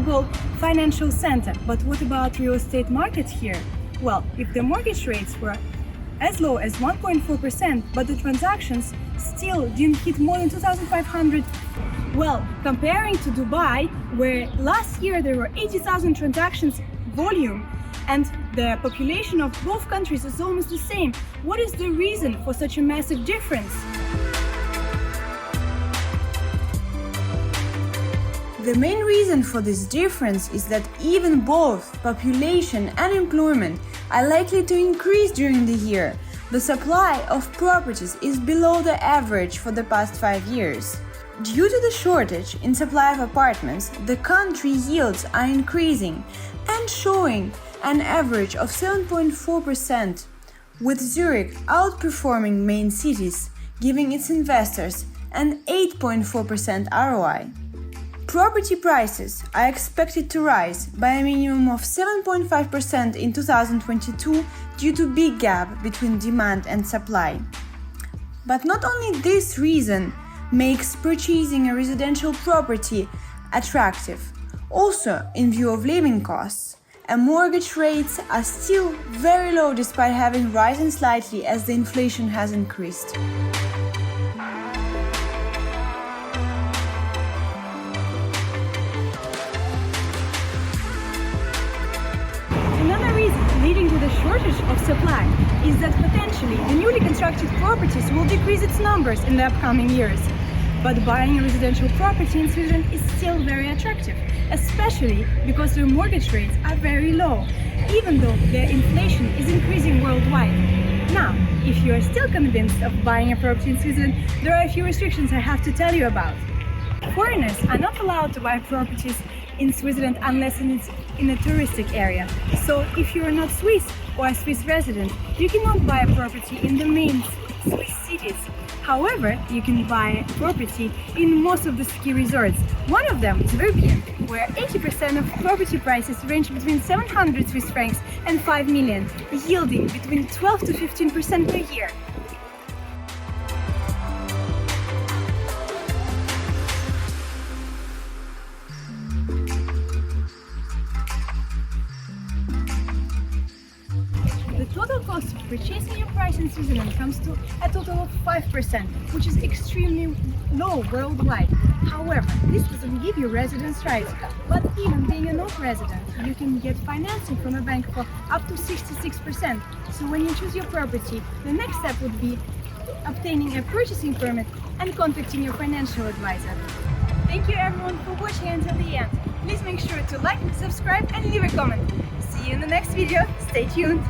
global financial center. But what about real estate market here? Well, if the mortgage rates were as low as 1.4%, but the transactions still didn't hit more than 2,500. Well, comparing to Dubai, where last year there were 80,000 transactions volume, and the population of both countries is almost the same. What is the reason for such a massive difference? The main reason for this difference is that even both population and employment are likely to increase during the year. The supply of properties is below the average for the past 5 years. Due to the shortage in supply of apartments, the country yields are increasing and showing an average of 7.4%, with Zurich outperforming main cities, giving its investors an 8.4% ROI. Property prices are expected to rise by a minimum of 7.5% in 2022 due to big gap between demand and supply. But not only this reason makes purchasing a residential property attractive. Also, in view of living costs, and mortgage rates are still very low despite having risen slightly as the inflation has increased. Another reason leading to the shortage of supply is that potentially the newly constructed properties will decrease its numbers in the upcoming years. But buying a residential property in Sweden is still very attractive, especially because their mortgage rates are very low, even though their inflation is increasing worldwide. Now, if you are still convinced of buying a property in Sweden, there are a few restrictions I have to tell you about. Foreigners are not allowed to buy properties in Switzerland unless it's in a touristic area. So if you are not Swiss or a Swiss resident, you cannot buy a property in the main Swiss cities. However, you can buy property in most of the ski resorts. One of them is Reaventure, where 80% of property prices range between 700 Swiss francs and 5 million, yielding between 12 to 15% per year. The total cost of purchasing your price in Switzerland comes to a total of 5%, which is extremely low worldwide. However, this doesn't give you residence rights, but even being a non-resident, you can get financing from a bank for up to 66%. So when you choose your property, the next step would be obtaining a purchasing permit and contacting your financial advisor. Thank you everyone for watching until the end. Please make sure to like, subscribe and leave a comment. See you in the next video. Stay tuned!